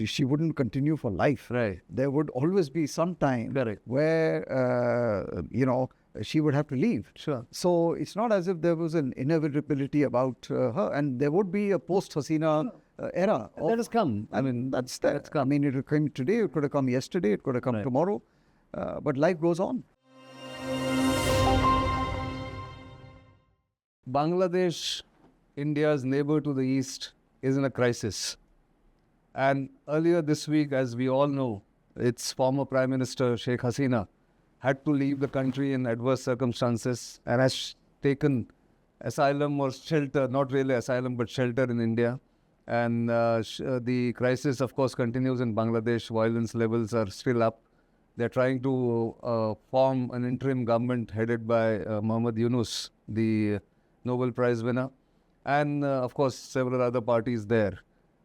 she wouldn't continue for life. Right. There would always be some time Correct. where, she would have to leave. Sure. So it's not as if there was an inevitability about her. And there would be a post-Hasina era. That has come. I mean, That's come. I mean, it came today, it could have come yesterday, it could have come Right. tomorrow. But life goes on. Bangladesh, India's neighbor to the east, is in a crisis. And earlier this week, as we all know, its former Prime Minister, Sheikh Hasina, had to leave the country in adverse circumstances and has taken asylum or shelter, not really asylum, but shelter in India. And the crisis, of course, continues in Bangladesh. Violence levels are still up. They're trying to form an interim government headed by Muhammad Yunus, the Nobel Prize winner, and of course, several other parties there.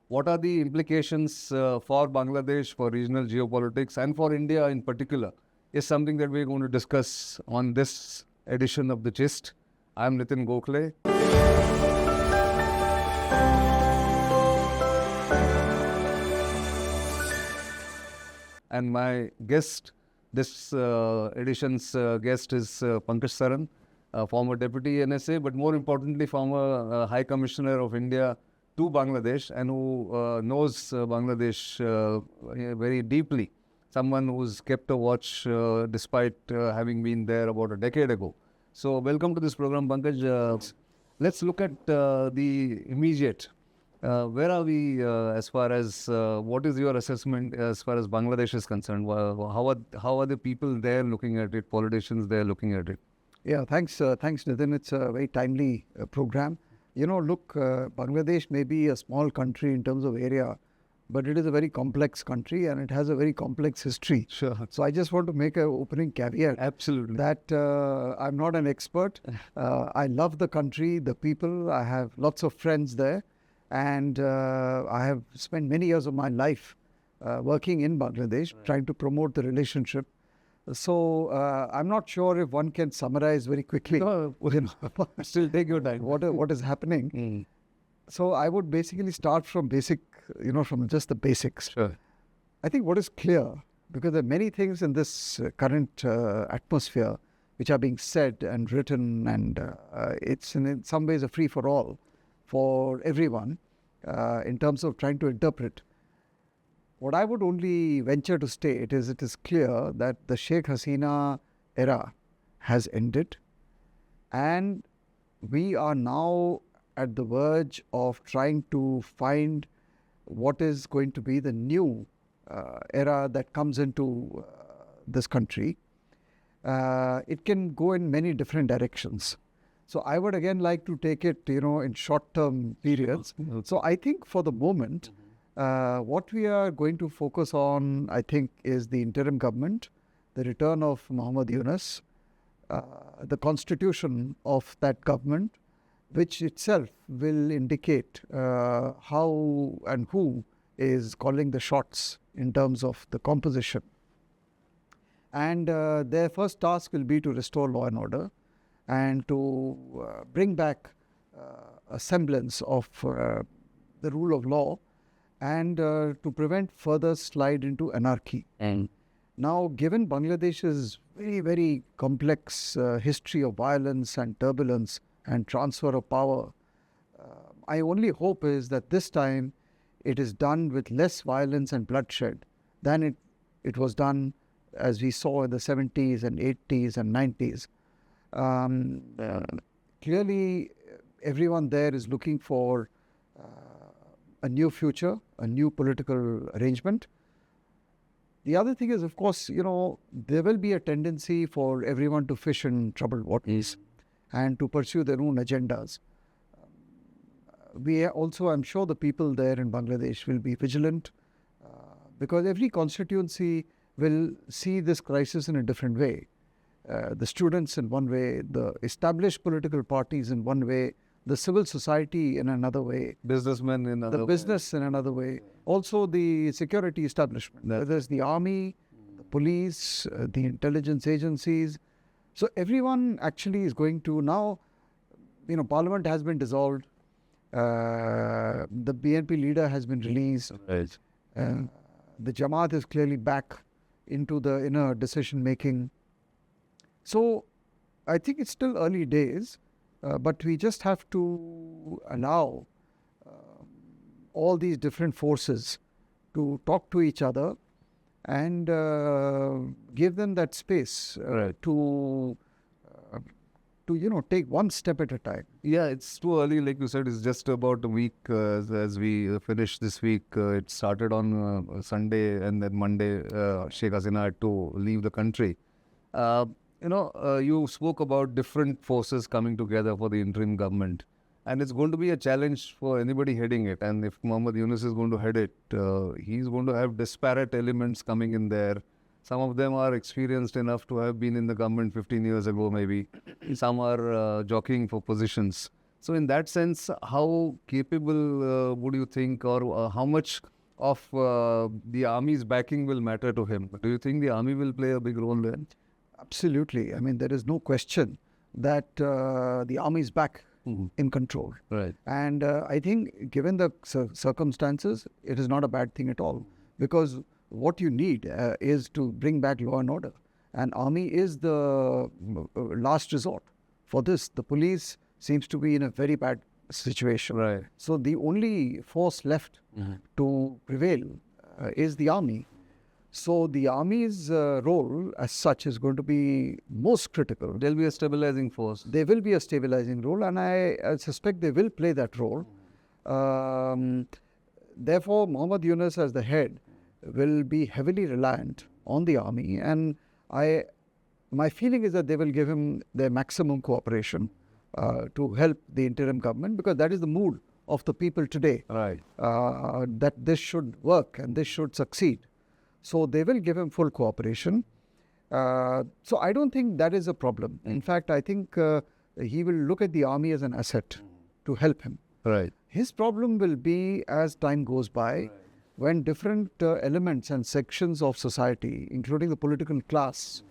What are the implications for Bangladesh, for regional geopolitics, and for India in particular, is something that we're going to discuss on this edition of The Gist. I'm Nitin Gokhale. And my guest, this edition's guest is Pankaj Saran, former Deputy NSA, but more importantly, former High Commissioner of India to Bangladesh, and who knows Bangladesh very deeply. Someone who's kept a watch despite having been there about a decade ago. So welcome to this program, Pankaj. Let's look at the immediate. Where are we as far as what is your assessment as far as Bangladesh is concerned? How are the people there looking at it, politicians there looking at it? Yeah, thanks, Nitin. It's a very timely program. Look, Bangladesh may be a small country in terms of area, but it is a very complex country and it has a very complex history. Sure. So I just want to make an opening caveat. Absolutely. That I'm not an expert. I love the country, the people. I have lots of friends there. And I have spent many years of my life working in Bangladesh, trying to promote the relationship. So I'm not sure if one can summarize very quickly. Still take your time. What is happening? So I would basically start from from just the basics. Sure. I think what is clear, because there are many things in this current atmosphere which are being said and written, and it's in some ways a free-for-all for everyone in terms of trying to interpret. What I would only venture to state is it is clear that the Sheikh Hasina era has ended, and we are now at the verge of trying to find what is going to be the new era that comes into this country. It can go in many different directions. So I would again like to take it, in short-term periods. So I think for the moment, what we are going to focus on, I think, is the interim government, the return of Muhammad Yunus, the constitution of that government, which itself will indicate how and who is calling the shots in terms of the composition. And their first task will be to restore law and order and to bring back a semblance of the rule of law and to prevent further slide into anarchy. Now, given Bangladesh's very, very complex history of violence and turbulence and transfer of power, I only hope is that this time it is done with less violence and bloodshed than it was done as we saw in the 70s and 80s and 90s. Clearly, everyone there is looking for a new future, a new political arrangement. The other thing is, of course, there will be a tendency for everyone to fish in troubled waters and to pursue their own agendas. We also, I'm sure the people there in Bangladesh will be vigilant because every constituency will see this crisis in a different way. The students in one way, the established political parties in one way, the civil society in another way. Businessmen in another way. The business in another way. Also the security establishment, whether it's the army, the police, the intelligence agencies. So everyone actually is going to now, Parliament has been dissolved. The BNP leader has been released. Right. The Jamaat is clearly back into the inner decision making. So I think it's still early days, but we just have to allow all these different forces to talk to each other and give them that space to take one step at a time. Yeah, it's too early. Like you said, it's just about a week as we finish this week. It started on Sunday, and then Monday, Sheikh Hasina had to leave the country. You spoke about different forces coming together for the interim government. And it's going to be a challenge for anybody heading it. And if Muhammad Yunus is going to head it, he's going to have disparate elements coming in there. Some of them are experienced enough to have been in the government 15 years ago, maybe. Some are jockeying for positions. So in that sense, how capable would you think, or how much of the army's backing will matter to him? Do you think the army will play a big role there? Absolutely. I mean, there is no question that the army is back in control. Right. And I think given the circumstances, it is not a bad thing at all. Because what you need is to bring back law and order. And army is the last resort for this. The police seems to be in a very bad situation. Right. So the only force left to prevail is the army. So the army's role as such is going to be most critical. There'll be a stabilizing force. There will be a stabilizing role, and I suspect they will play that role. Therefore, Muhammad Yunus as the head will be heavily reliant on the army, and my feeling is that they will give him their maximum cooperation to help the interim government, because that is the mood of the people today. Right. That this should work and this should succeed. So they will give him full cooperation. So I don't think that is a problem. In fact, I think he will look at the army as an asset to help him. Right. His problem will be as time goes by, when different elements and sections of society, including the political class,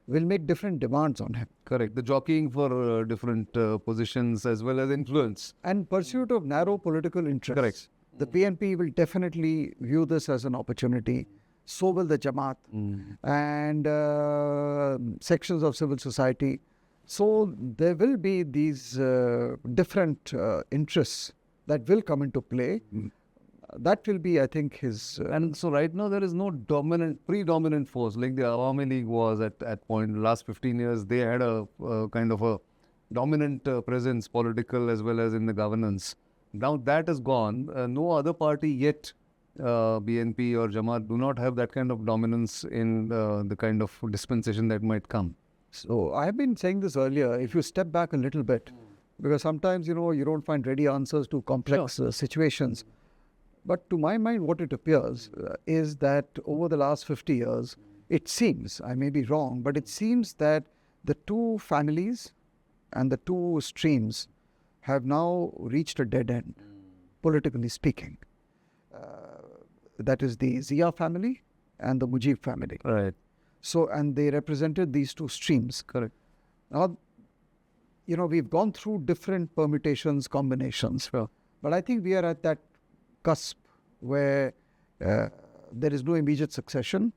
will make different demands on him. Correct. The jockeying for different positions as well as influence. And pursuit of narrow political interests. Correct. The PNP will definitely view this as an opportunity. So will the Jamaat and sections of civil society. So there will be these different interests that will come into play. That will be, I think, his... And so right now there is no predominant force like the Awami League was at point. The last 15 years, they had a kind of a dominant presence, political as well as in the governance. Now that is gone. No other party yet, BNP or Jamaat, do not have that kind of dominance in the kind of dispensation that might come. So I have been saying this earlier, if you step back a little bit, because sometimes, you don't find ready answers to complex situations. But to my mind, what it appears is that over the last 50 years, it seems, I may be wrong, but it seems that the two families and the two streams have now reached a dead end, politically speaking. That is the Zia family and the Mujib family. Right. So, and they represented these two streams. Correct. Now, we've gone through different permutations, combinations. Sure. But I think we are at that cusp where there is no immediate succession.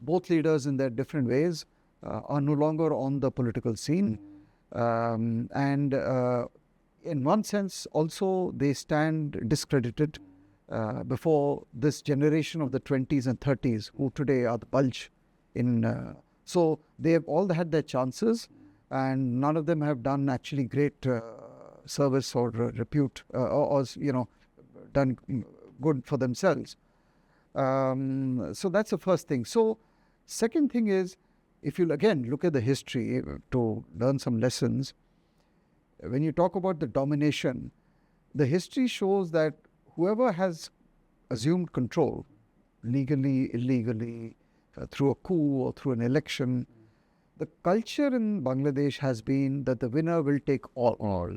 Both leaders in their different ways are no longer on the political scene. And in one sense, also, they stand discredited before this generation of the 20s and 30s, who today are the bulge in... so they have all had their chances, and none of them have done actually great service or repute or done good for themselves. So that's the first thing. So second thing is, if you again look at the history to learn some lessons, when you talk about the domination, the history shows that whoever has assumed control, legally, illegally, through a coup or through an election, the culture in Bangladesh has been that the winner will take all.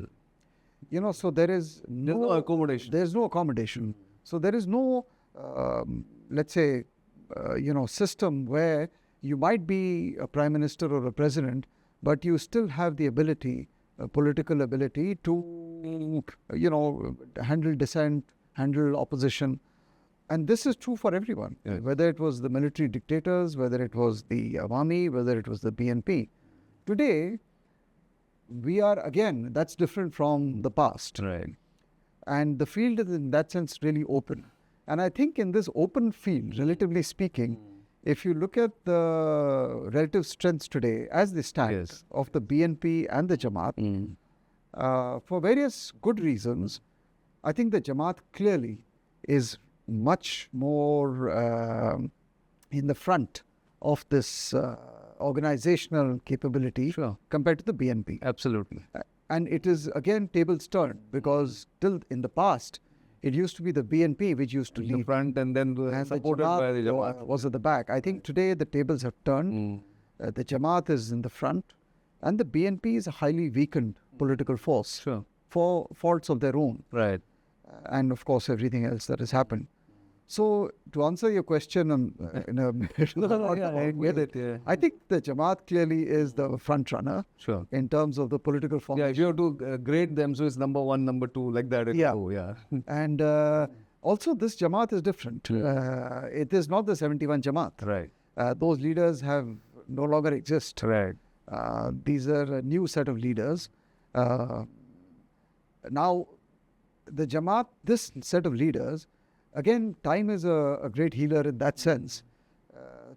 So there is no accommodation. There's no accommodation. So there is no, let's say, system where you might be a prime minister or a president, but you still have the ability, political ability to, handle dissent, handle opposition. And this is true for everyone, whether it was the military dictators, whether it was the Awami, whether it was the BNP. Today, we are, again, that's different from the past. Right. And the field is in that sense really open. And I think in this open field, relatively speaking, if you look at the relative strengths today as they stand of the BNP and the Jamaat, for various good reasons, I think the Jamaat clearly is much more in the front of this organizational capability compared to the BNP. Absolutely. And it is again tables turned, because till in the past, it used to be the BNP which used to lead the front and then supported by the Jamaat. Was at the back. I think today the tables have turned. The Jamaat is in the front, and the BNP is a highly weakened political force for faults of their own. Right. And of course, everything else that has happened. So, to answer your question in a I get it. I think the Jamaat clearly is the front runner in terms of the political formation. Yeah, if you have to grade them, so it's number one, number two, like that. And also, this Jamaat is different. It is not the 71 Jamaat. Right. Those leaders have no longer exist. Right. These are a new set of leaders. Now, the Jamaat, this set of leaders, again, time is a great healer in that sense.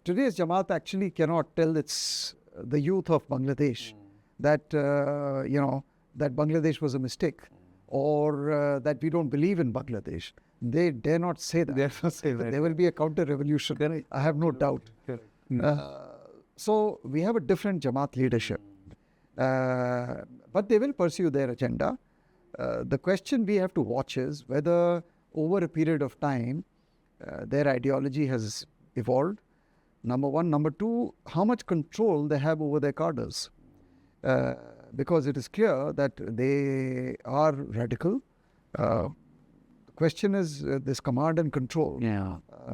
Today's Jamaat actually cannot tell the youth of Bangladesh that, that Bangladesh was a mistake, or that we don't believe in Bangladesh. They dare not say that. There will be a counter-revolution. I have no doubt. So we have a different Jamaat leadership. But they will pursue their agenda. The question we have to watch is whether over a period of time their ideology has evolved, number one. Number two, how much control they have over their cadres. Because it is clear that they are radical. The question is this command and control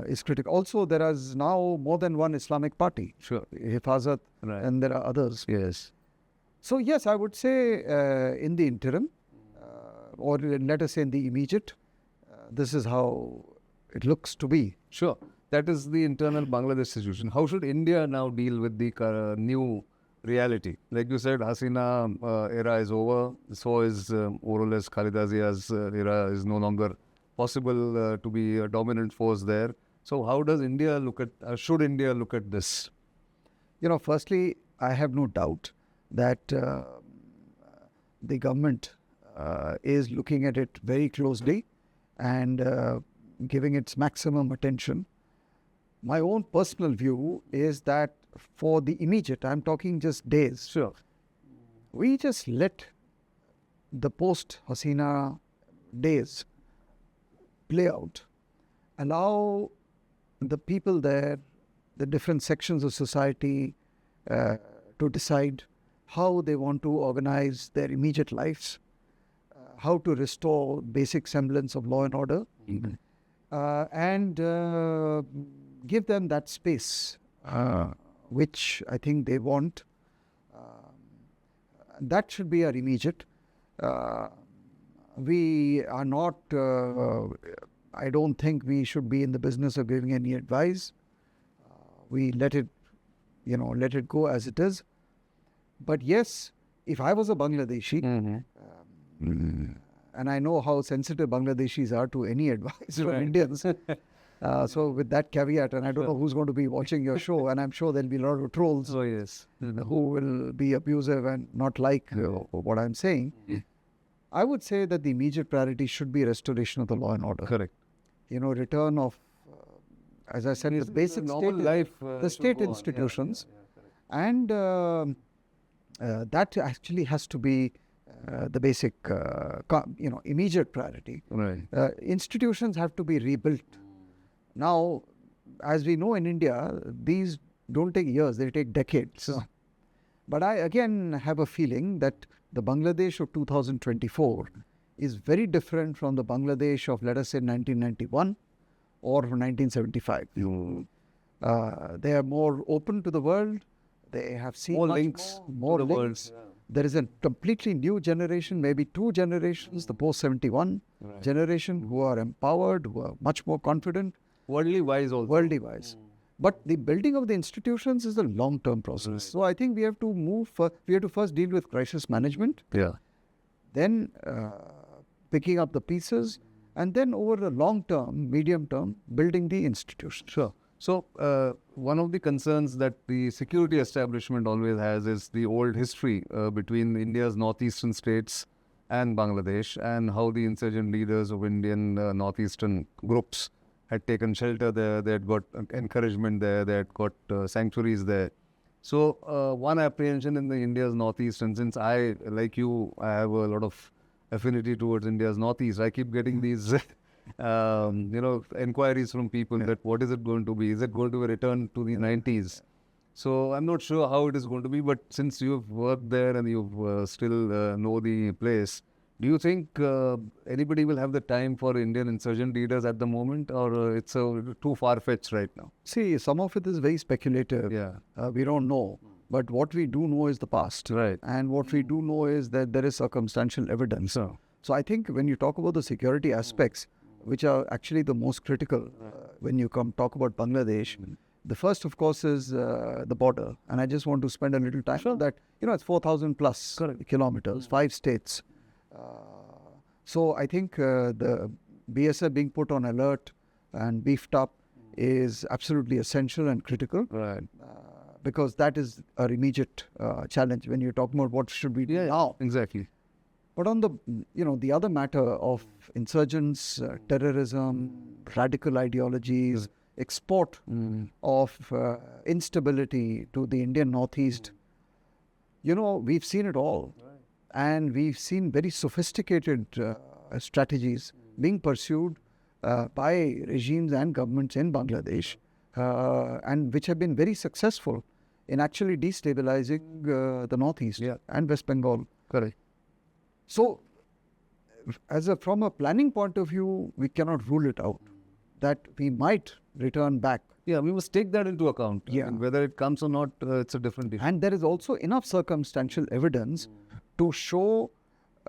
is critical. Also, there is now more than one Islamic party. Hifazat, and there are others. Yes. So yes, I would say in the interim, or let us say in the immediate, this is how it looks to be. Sure. That is the internal Bangladesh situation. How should India now deal with the new reality? Like you said, Hasina era is over. So is more or less Khaleda Zia's era is no longer possible to be a dominant force there. So how does India look at, should India look at this? Firstly, I have no doubt that the government is looking at it very closely and giving its maximum attention. My own personal view is that for the immediate, I'm talking just days, we just let the post-Hasina days play out. Allow the people there, the different sections of society, to decide how they want to organize their immediate lives, how to restore basic semblance of law and order, and give them that space, which I think they want. That should be our immediate. We are not, I don't think we should be in the business of giving any advice. We let it, let it go as it is. But yes, if I was a Bangladeshi, and I know how sensitive Bangladeshis are to any advice from Indians. So with that caveat, and I don't know who's going to be watching your show, and I'm sure there'll be a lot of trolls who will be abusive and not like what I'm saying. I would say that the immediate priority should be restoration of the law and order. Correct. Return of, as I said, the basic state institutions. And that actually has to be the basic, immediate priority. Institutions have to be rebuilt. Now, as we know in India, these don't take years, they take decades. But I again have a feeling that the Bangladesh of 2024 is very different from the Bangladesh of, let us say, 1991 or 1975. They are more open to the world. They have seen more links. There is a completely new generation, maybe two generations, the post-71 generation, who are empowered, who are much more confident. Worldly wise also. worldly wise. But the building of the institutions is a long-term process. Right. So I think we have to we have to first deal with crisis management, Yeah. then picking up the pieces, and then over the long term, medium term, building the institutions. Sure. So, one of the concerns that the security establishment always has is the old history between India's northeastern states and Bangladesh, and how the insurgent leaders of Indian northeastern groups had taken shelter there, they had got encouragement there, they had got sanctuaries there. So, one apprehension in the India's northeast, and since I, like you, I have a lot of affinity towards India's northeast, I keep getting these inquiries from people that what is it going to be? Is it going to be a return to the 90s? So I'm not sure how it is going to be, but since you've worked there and you've still know the place, do you think anybody will have the time for Indian insurgent leaders at the moment, or it's too far-fetched right now? See, some of it is very speculative. Yeah. We don't know. But what we do know is the past. Right. And what we do know is that there is circumstantial evidence. So I think when you talk about the security aspects, which are actually the most critical when you talk about Bangladesh, the first, of course, is the border. And I just want to spend a little time on that. It's 4,000 plus kilometers, 5 states. So I think the BSF being put on alert and beefed up is absolutely essential and critical. Right. Because that is our immediate challenge when you're talking about what should we do now. Exactly. But on the the other matter of insurgents, terrorism, radical ideologies, export of instability to the Indian Northeast, we've seen it all. And we've seen very sophisticated strategies being pursued by regimes and governments in Bangladesh, and which have been very successful in actually destabilizing the Northeast and West Bengal. Correct. So, from a planning point of view, we cannot rule it out that we might return back. Yeah, we must take that into account. Yeah. And whether it comes or not, it's a different issue. And there is also enough circumstantial evidence to show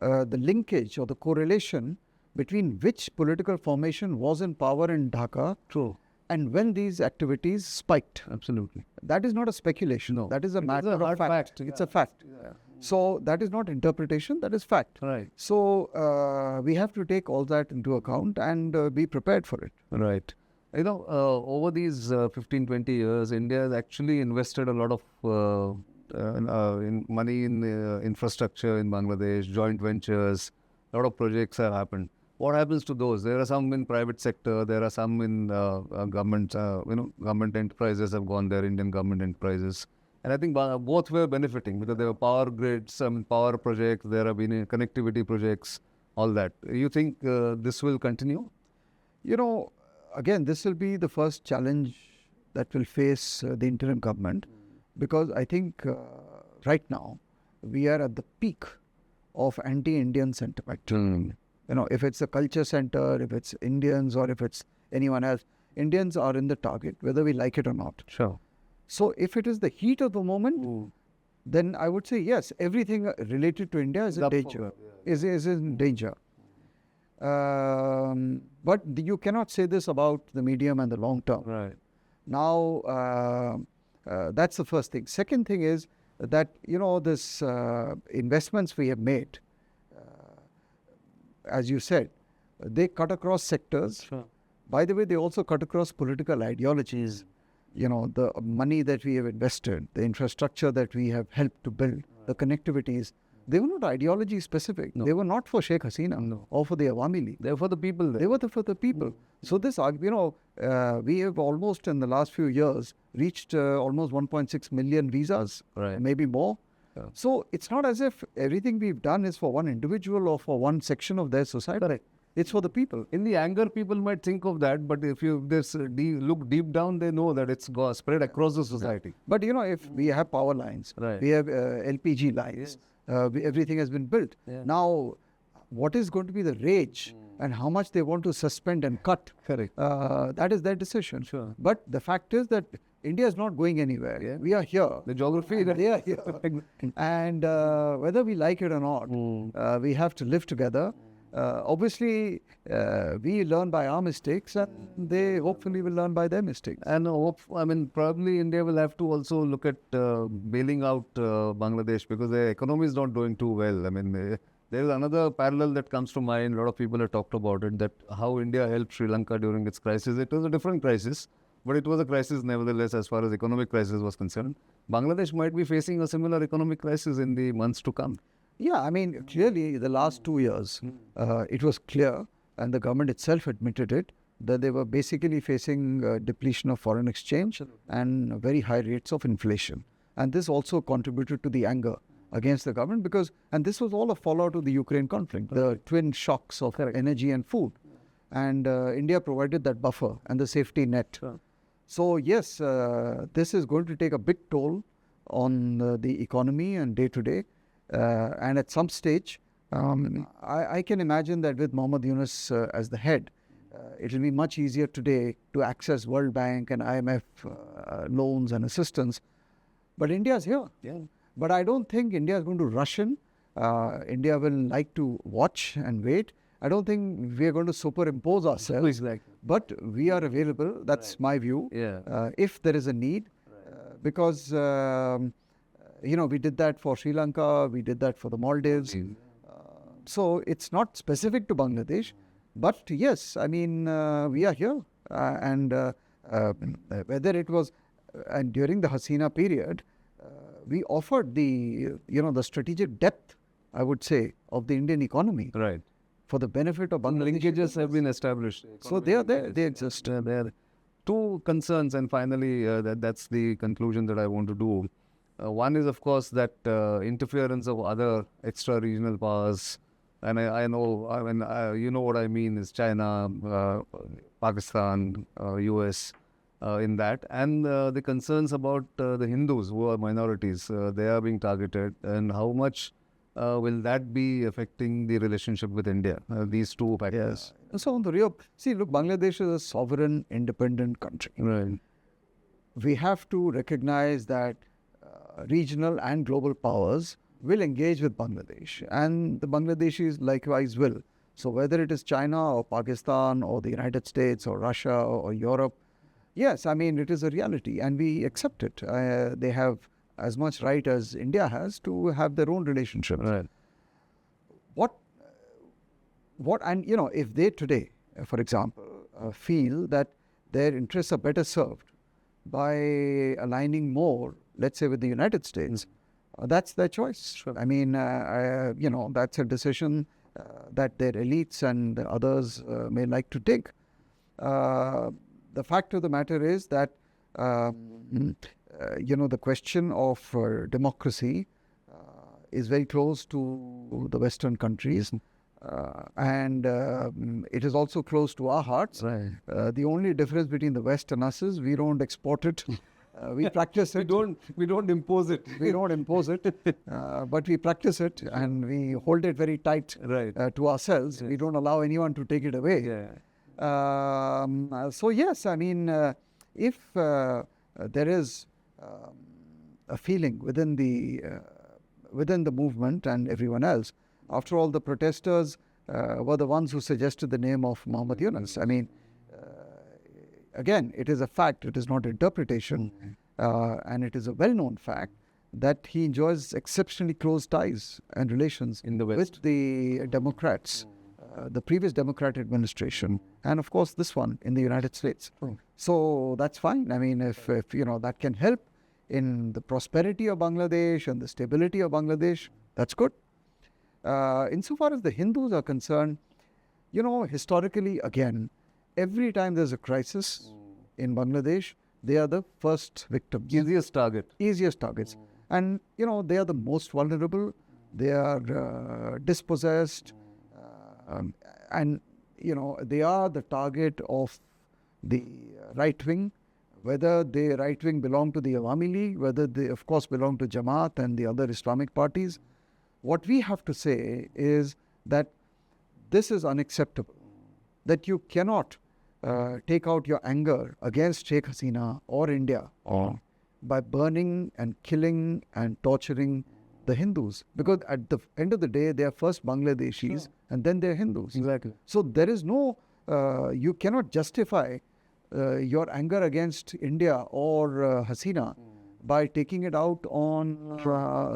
the linkage or the correlation between which political formation was in power in Dhaka. True. And when these activities spiked. Absolutely. That is not a speculation. No. That is a matter hard of fact. It's a fact. Yeah. So that is not interpretation, that is fact. Right. So we have to take all that into account and be prepared for it. Right. Over these 15, 20 years, India has actually invested a lot of money in infrastructure in Bangladesh, joint ventures, a lot of projects have happened. What happens to those? There are some in private sector, there are some in government, government enterprises have gone there, Indian government enterprises. And I think both were benefiting because there were power grids, some power projects, there have been connectivity projects, all that. You think this will continue? Again, this will be the first challenge that will face the interim government, because I think right now we are at the peak of anti-Indian sentiment. If it's a culture center, if it's Indians or if it's anyone else, Indians are in the target, whether we like it or not. Sure. So if it is the heat of the moment, then I would say yes, everything related to India is in danger. Is in danger. But you cannot say this about the medium and the long term. Right. Now, that's the first thing. Second thing is that, this investments we have made, as you said, they cut across sectors. Sure. By the way, they also cut across political ideologies. The money that we have invested, the infrastructure that we have helped to build, the connectivities, they were not ideology specific. No. They were not for Sheikh Hasina or for the Awami League. They were for the people there. They were for the people. So this, we have almost in the last few years reached almost 1.6 million visas, maybe more. Yeah. So it's not as if everything we've done is for one individual or for one section of their society. Correct. It's for the people. In the anger, people might think of that, but if you look deep down, they know that it's spread across the society. But if we have power lines, we have LPG lines, everything has been built. Yeah. Now, what is going to be the rage and how much they want to suspend and cut? Correct. That is their decision. Sure. But the fact is that India is not going anywhere. Yeah. We are here. The geography. They are here. And whether we like it or not, we have to live together. Obviously, we learn by our mistakes, and they hopefully will learn by their mistakes. And probably India will have to also look at bailing out Bangladesh because their economy is not doing too well. There is another parallel that comes to mind. A lot of people have talked about it, that how India helped Sri Lanka during its crisis. It was a different crisis, but it was a crisis nevertheless as far as economic crisis was concerned. Bangladesh might be facing a similar economic crisis in the months to come. Yeah, clearly the last 2 years, it was clear, and the government itself admitted it, that they were basically facing depletion of foreign exchange and very high rates of inflation. And this also contributed to the anger against the government and this was all a fallout of the Ukraine conflict, the twin shocks of energy and food. And India provided that buffer and the safety net. So yes, this is going to take a big toll on the economy and day to day. And at some stage, I can imagine that with Mohammad Yunus as the head, it will be much easier today to access World Bank and IMF loans and assistance. But India is here. Yeah. But I don't think India is going to rush in. India will like to watch and wait. I don't think we are going to superimpose ourselves. Exactly. But we are available. That's my view. Yeah. If there is a need. Because, we did that for Sri Lanka. We did that for the Maldives. So it's not specific to Bangladesh. But yes, we are here. And whether it was, and during the Hasina period, we offered the strategic depth, I would say, of the Indian economy. Right. For the benefit of Bangladesh. Linkages have been established. So they are there. They exist. There are two concerns, and finally, that's the conclusion that I want to do. One is, of course, that interference of other extra-regional powers, and I know, you know what I mean, is China, Pakistan, US, in that, and the concerns about the Hindus who are minorities, they are being targeted, and how much will that be affecting the relationship with India? These two factors. Yes. So on the real, look, Bangladesh is a sovereign, independent country. Right. We have to recognize that regional and global powers will engage with Bangladesh, and the Bangladeshis likewise will. So whether it is China or Pakistan or the United States or Russia or Europe, yes, it is a reality, and we accept it. They have as much right as India has to have their own relationships. Right. If they today, for example, feel that their interests are better served by aligning more, let's say, with the United States, that's their choice. Sure. That's a decision that their elites and others may like to take. The fact of the matter is that, the question of democracy is very close to the Western countries. And it is also close to our hearts. Right. The only difference between the West and us is we don't export it. We practice it. We don't impose it. We don't impose it, but we practice it, and we hold it very tight to ourselves. Yes. We don't allow anyone to take it away. Yeah. So yes, if there is a feeling within the movement and everyone else, after all, the protesters were the ones who suggested the name of Mohammad Yunus. Again, it is a fact, it is not interpretation, and it is a well-known fact that he enjoys exceptionally close ties and relations in the West with the Democrats, the previous Democrat administration, and of course this one in the United States. So that's fine. If that can help in the prosperity of Bangladesh and the stability of Bangladesh, that's good. Insofar as the Hindus are concerned, historically, again, every time there's a crisis in Bangladesh, they are the first victims. Easiest targets. And, they are the most vulnerable. They are dispossessed. And, they are the target of the right wing, whether the right wing belong to the Awami League, whether they, of course, belong to Jamaat and the other Islamic parties. What we have to say is that this is unacceptable, that you cannot take out your anger against Sheikh Hasina or India by burning and killing and torturing the Hindus, because at the end of the day, they are first Bangladeshis and then they're Hindus. Exactly. So there is no, you cannot justify your anger against India or Hasina by taking it out on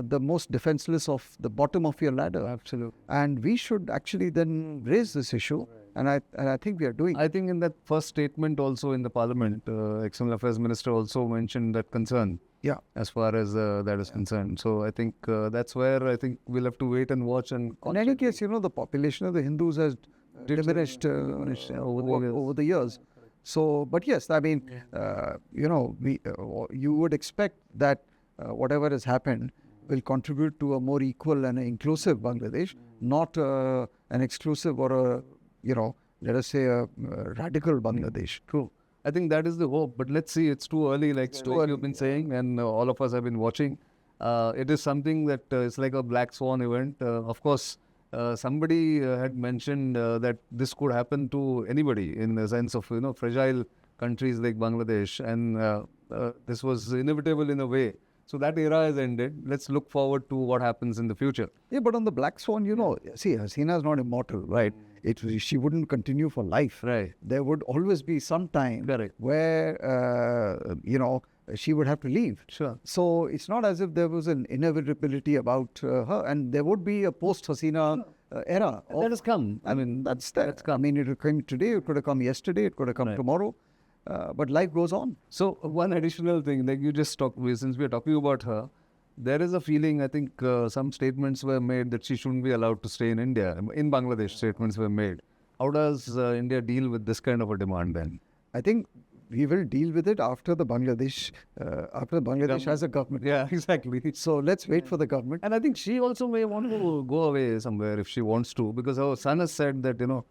the most defenseless of the bottom of your ladder. Absolutely. And we should actually then raise this issue, and I think we are doing. I think in that first statement also in the Parliament, External Affairs Minister also mentioned that concern. Yeah. As far as that is concerned. So I think that's where I think we'll have to wait and watch. And In any case, the population of the Hindus has diminished over the years. So, but yes, I mean, you would expect that whatever has happened will contribute to a more equal and inclusive Bangladesh, not an exclusive or let us say a radical Bangladesh. True. I think that is the hope. But let's see, it's too early, like you've been saying, and all of us have been watching. It is something that is like a black swan event. Of course, somebody had mentioned that this could happen to anybody in the sense of, fragile countries like Bangladesh. And this was inevitable in a way. So that era has ended. Let's look forward to what happens in the future. Yeah, but on the black swan, see, Hasina is not immortal, right? She wouldn't continue for life. Right. There would always be some time Correct. where, she would have to leave. Sure. So it's not as if there was an inevitability about her. And there would be a post-Hasina era. That has come. I mean, that's come. I mean, it came today, it could have come yesterday, it could have come tomorrow. But life goes on. So one additional thing, like you just talked, since we are talking about her, there is a feeling, I think some statements were made that she shouldn't be allowed to stay in India. In Bangladesh, statements were made. How does India deal with this kind of a demand then? I think we will deal with it after Bangladesh has a government. Yeah, exactly. So let's wait for the government. And I think she also may want to go away somewhere if she wants to, because her son has said that,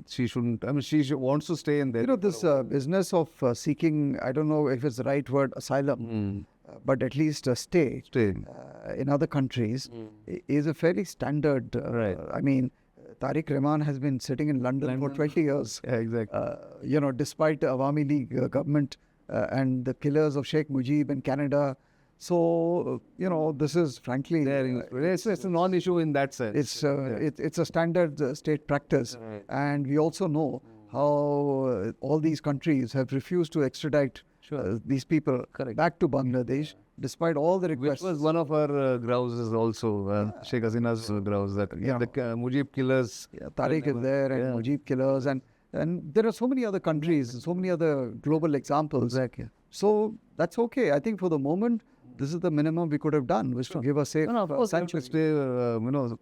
she shouldn't, I mean, she wants to stay in there. This business of seeking, I don't know if it's the right word, asylum, but at least a stay in other countries is a fairly standard. Right. I mean, Tariq Rahman has been sitting in London for 20 years. Yeah, exactly. Despite the Awami League government and the killers of Sheikh Mujib in Canada. So, this is frankly... It's a non-issue in that sense. It's a standard state practice. Right. And we also know how all these countries have refused to extradite these people back to Bangladesh, despite all the requests. Which was one of our grouses also, Sheikh Hasina's grouse, that the Mujib killers... Tariq is there and Mujib killers. And there are so many other countries, so many other global examples. Exactly. So that's okay. I think for the moment, this is the minimum we could have done, was to give a safe sanctuary. Stay,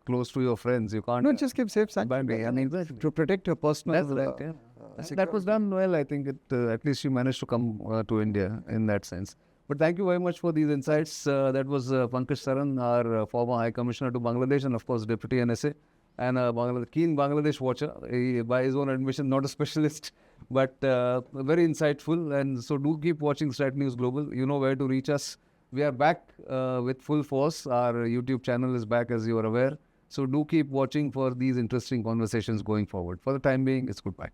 close to your friends. You can't... No, just give safe sanctuary. I mean, to protect your personal... That's right, that was done well. I think at least she managed to come to India in that sense. But thank you very much for these insights. That was Pankaj Saran, our former High Commissioner to Bangladesh and, of course, Deputy NSA, and a keen Bangladesh watcher. He, by his own admission, not a specialist, but very insightful. And so do keep watching StratNewsGlobal. You know where to reach us. We are back with full force. Our YouTube channel is back, as you are aware. So do keep watching for these interesting conversations going forward. For the time being, it's goodbye.